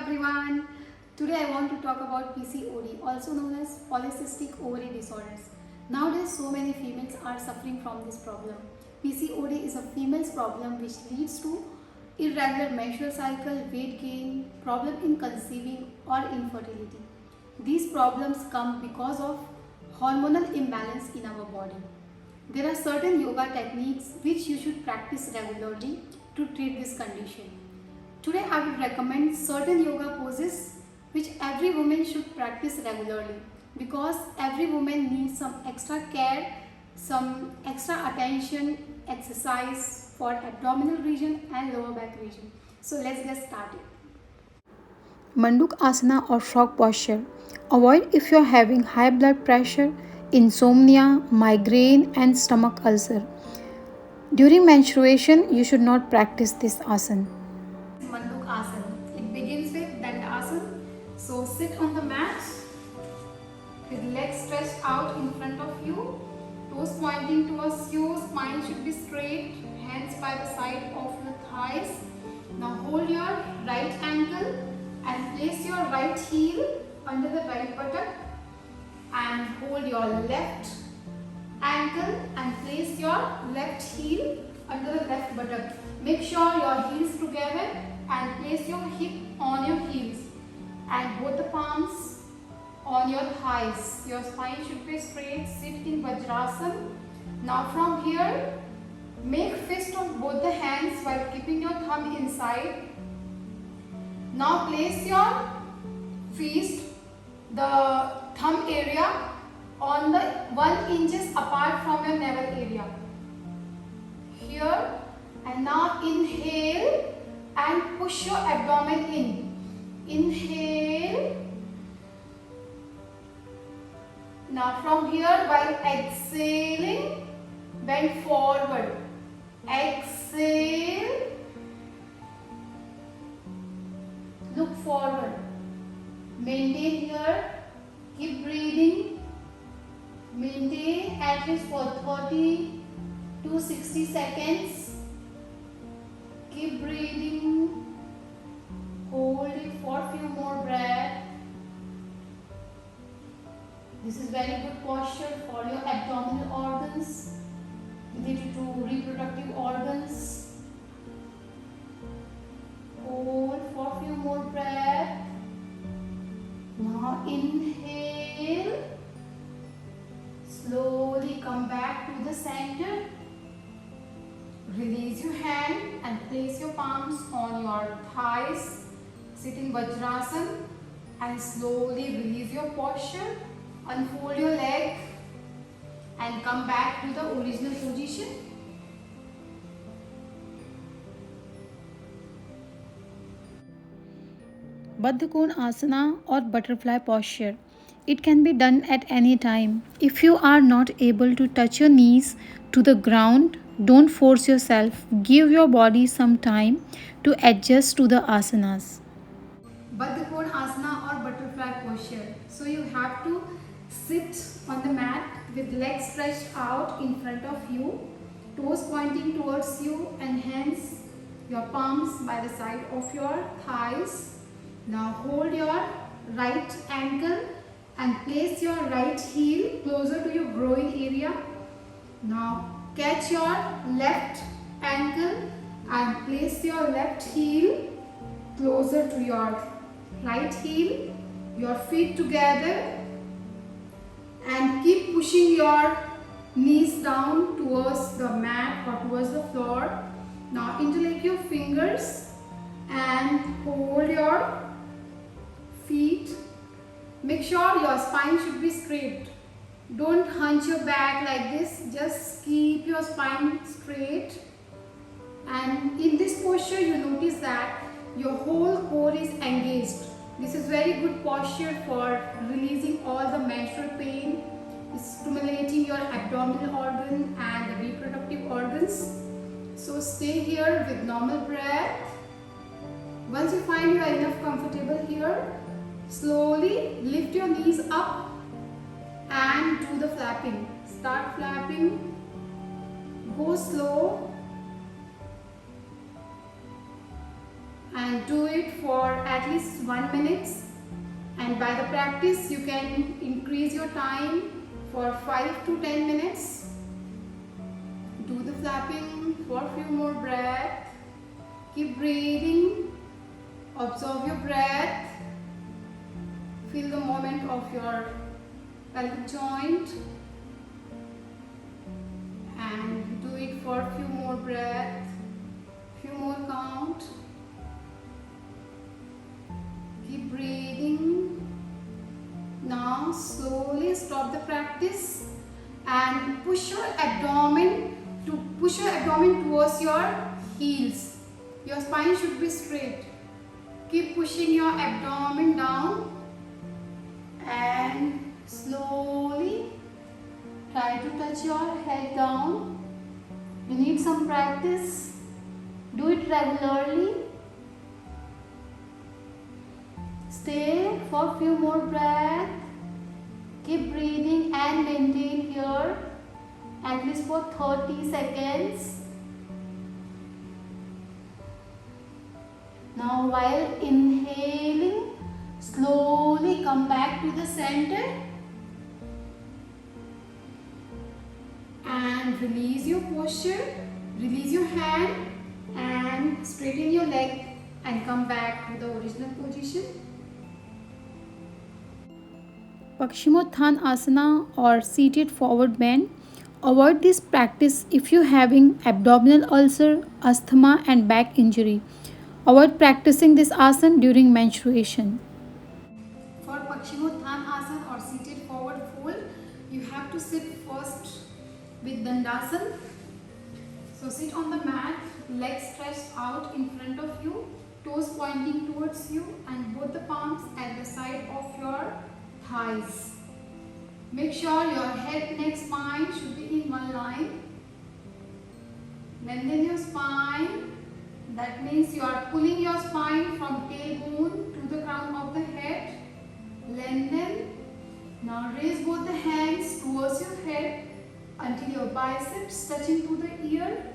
everyone. Today I want to talk about PCOD, also known as polycystic ovary disorders. Nowadays so many females are suffering from this problem. PCOD is a female's problem which leads to irregular menstrual cycle, weight gain, problem in conceiving or infertility. These problems come because of hormonal imbalance in our body. There are certain yoga techniques which you should practice regularly to treat this condition. Today I will recommend certain yoga poses which every woman should practice regularly because every woman needs some extra care, some extra attention, exercise for abdominal region and lower back region. So let's get started. Manduk Asana or frog posture. Avoid if you are having high blood pressure, insomnia, migraine and stomach ulcer. During menstruation, you should not practice this asana. Manduk Asana. It begins with Dandasana. So sit on the mat with legs stretched out in front of you, toes pointing towards you, spine should be straight, hands by the side of your thighs. Now hold your right ankle and place your right heel under the right buttock and hold your left ankle and place your left heel under the left buttock. Make sure your heels together and place your hip on your heels and both the palms on your thighs. Your spine should be straight. Sit in Vajrasana. Now from here, make fist of both the hands while keeping your thumb inside. Now place your fist, the thumb area, on the 1 inches apart from your navel area. Here, and now inhale and push your abdomen in. Inhale. Now from here, while exhaling, bend forward. Exhale. Look forward. Maintain here. Keep breathing. Maintain at least for 30 to 60 seconds. Keep breathing. Hold it for a few more breaths. This is very good posture for your abdominal organs, related to reproductive organs. Hold for a few more breaths. Now inhale. Slowly come back to the center. Release your hand and place your palms on your thighs. Sit in Vajrasana and slowly release your posture. Unfold your leg and come back to the original position. Baddha Kona Asana or butterfly posture. It can be done at any time. If you are not able to touch your knees to the ground, don't force yourself. Give your body some time to adjust to the asanas. Baddha Kona Asana or butterfly posture. So you have to sit on the mat with legs stretched out in front of you, toes pointing towards you and hands, your palms by the side of your thighs. Now hold your right ankle and place your right heel closer to your groin area. Now catch your left ankle and place your left heel closer to your right heel, your feet together and keep pushing your knees down towards the mat or towards the floor. Now interlace your fingers and hold your feet. Make sure your spine should be straight. Don't hunch your back like this. Just keep your spine straight. And in this posture, you notice that your whole core is engaged. This is very good posture for releasing all the menstrual pain, stimulating your abdominal organ and the reproductive organs. So stay here with normal breath. Once you find you are enough comfortable here, slowly lift your knees up and do the flapping. Start flapping. Go slow. and do it for at least 1 minute, and by the practice you can increase your time for 5 to 10 minutes. Do the flapping for a few more breaths. Keep breathing. Observe your breath. Feel the movement of your pelvic joint. And do it for a few more breaths. Few more count. Keep breathing. Now slowly stop the practice and push your abdomen towards your heels. Your spine should be straight. Keep pushing your abdomen down and slowly try to touch your head down. You need some practice. Do it regularly. Stay for a few more breaths. Keep breathing and maintain here at least for 30 seconds. Now while inhaling, slowly come back to the center and release your posture, release your hand and straighten your leg and come back to the original position. Pakshimotthana Asana or seated forward bend. Avoid this practice if you are having abdominal ulcer, asthma and back injury. Avoid practicing this asana during menstruation. For Pakshimotthana Asana or seated forward fold, you have to sit first with Dandasana. So sit on the mat, legs stretched out in front of you, toes pointing towards you and both the palms at the side of your thighs. Make sure your head, neck, spine should be in one line. Lengthen your spine. That means you are pulling your spine from tailbone to the crown of the head. Lengthen. Now raise both the hands towards your head until your biceps touching to the ear.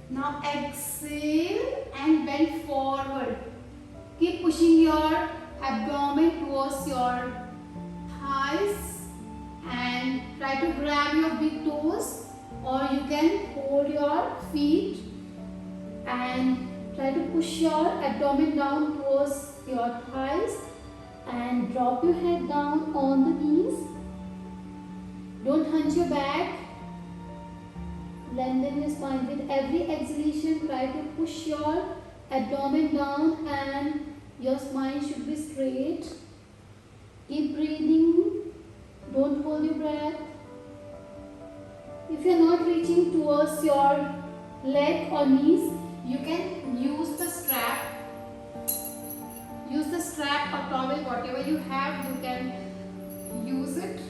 Now exhale and bend forward. Keep pushing your abdomen towards your thighs and try to grab your big toes, or you can hold your feet and try to push your abdomen down towards your thighs and drop your head down on the knees. Don't hunch your back. Lengthen your spine. With every exhalation, try to push your abdomen down and your spine should be straight. Keep breathing. Don't hold your breath. If you are not reaching towards your leg or knees, you can use the strap. Use the strap or towel, whatever you have, you can use it.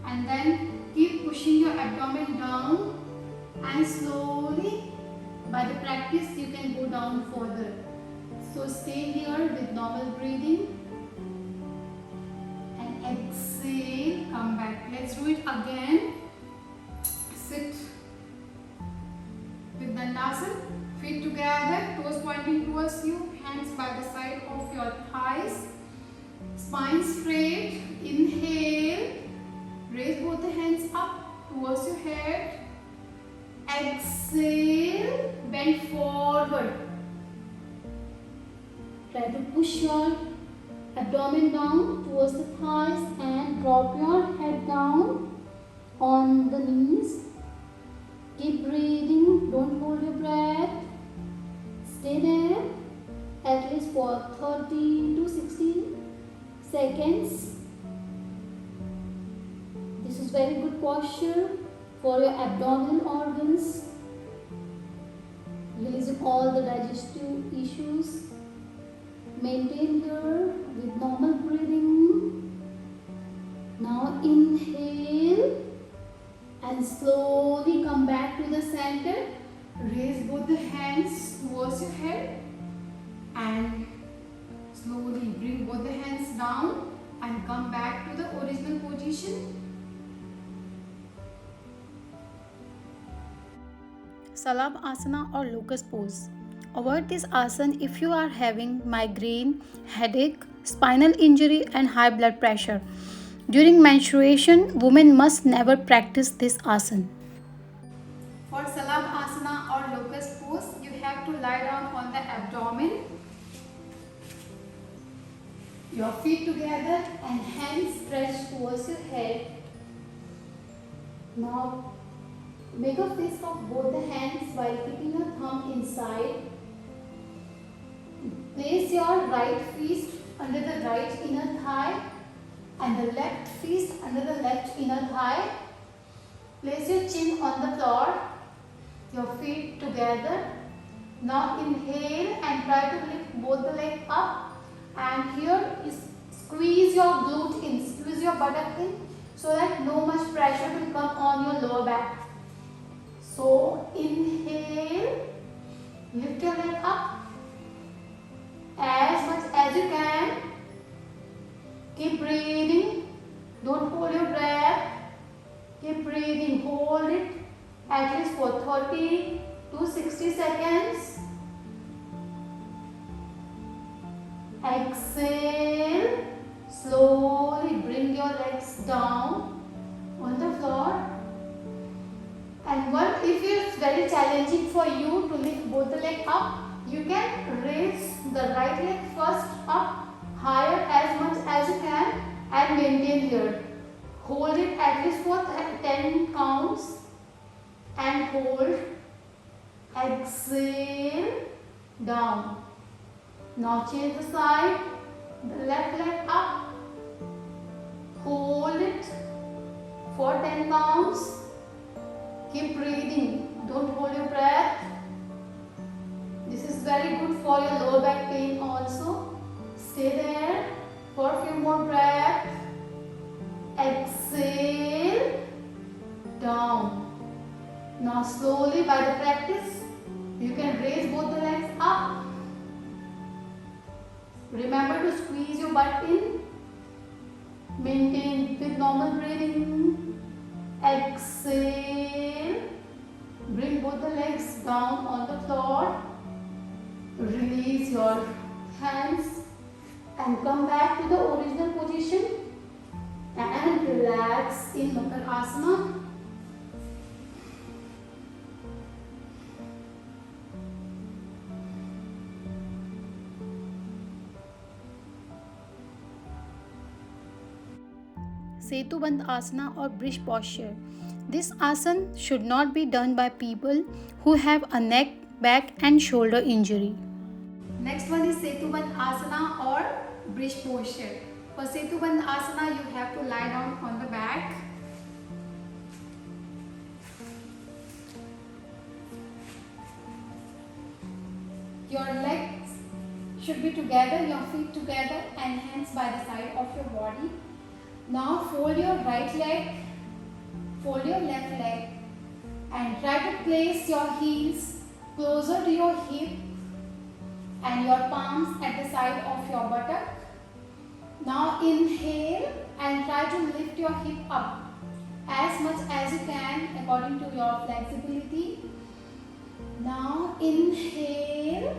And then keep pushing your abdomen down and slowly, by the practice, you can go down further. So stay here with normal breathing and exhale, come back. Let's do it again. Sit with Dandasana, feet together, toes pointing towards you, hands by the side of your thighs, spine straight. Inhale, raise both the hands up towards your head. Exhale, bend forward. Try to push your abdomen down towards the thighs and drop your head down on the knees. Keep breathing, don't hold your breath. Stay there at least for 30 to 60 seconds. This is very good posture for your abdominal organs, releasing all the digestive issues. Maintain here with normal breathing. Now inhale and slowly come back to the center. Raise both the hands towards your head and slowly bring both the hands down and come back to the original position. Salabh Asana or locust pose. Avoid this asana if you are having migraine, headache, spinal injury, and high blood pressure. During menstruation, women must never practice this asana. For Salam Asana or locust pose, you have to lie down on the abdomen, your feet together and hands stretched towards your head. Now make a fist of both the hands while keeping your thumb inside. Place your right fist under the right inner thigh and the left fist under the left inner thigh. Place your chin on the floor, your feet together. Now inhale and try to lift both the legs up, and here is squeeze your glute in, squeeze your buttock in so that no much pressure will come on your lower back. So inhale, lift your leg up as much as you can. Keep breathing, don't hold your breath. Keep breathing, hold it at least for 30 to 60 seconds. Exhale, slowly bring your legs down on the floor. And if it's very challenging for you to lift both the legs up, you can raise the right leg first up higher as much as you can and maintain here. Hold it at least for 10 counts and hold. Exhale, down. Now change the side, the left leg up. Hold it for 10 counts. Keep breathing, don't hold your breath. This is very good for your lower back pain also. Stay there for a few more breaths. Exhale, down. Now slowly by the practice, you can raise both the legs up. Remember to squeeze your butt in. Maintain with normal breathing. Exhale. Bring both the legs down on the floor. Release your hands and come back to the original position and relax in Makar Asana. Setubandh Asana or bridge posture. This asana should not be done by people who have a neck, back and shoulder injury. Next one is Setubandh Asana or bridge posture. For Setubandh Asana, you have to lie down on the back. Your legs should be together, your feet together and hands by the side of your body. Now fold your right leg, fold your left leg and try to place your heels closer to your hip and your palms at the side of your buttock. Now inhale and try to lift your hip up as much as you can according to your flexibility. Now inhale,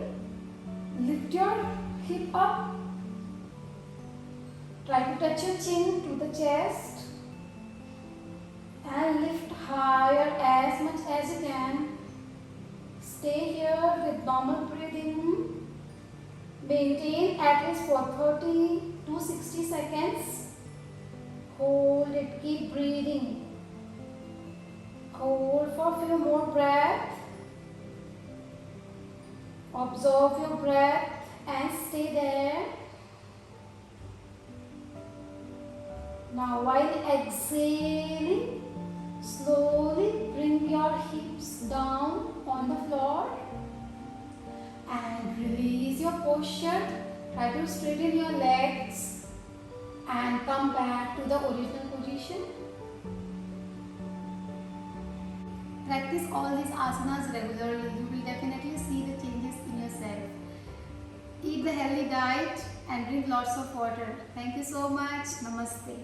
lift your hip up. Try to touch your chin to the chest and lift higher as much as you can. Stay here with normal breathing. Maintain at least for 30 to 60 seconds. Hold it, keep breathing. Hold for a few more breaths. Observe your breath and stay there. Now while exhaling, slowly bring your hips down on the floor and release your posture. Try to straighten your legs and come back to the original position. Practice all these asanas regularly. You will definitely see the changes in yourself. Eat the healthy diet and drink lots of water. Thank you so much. Namaste.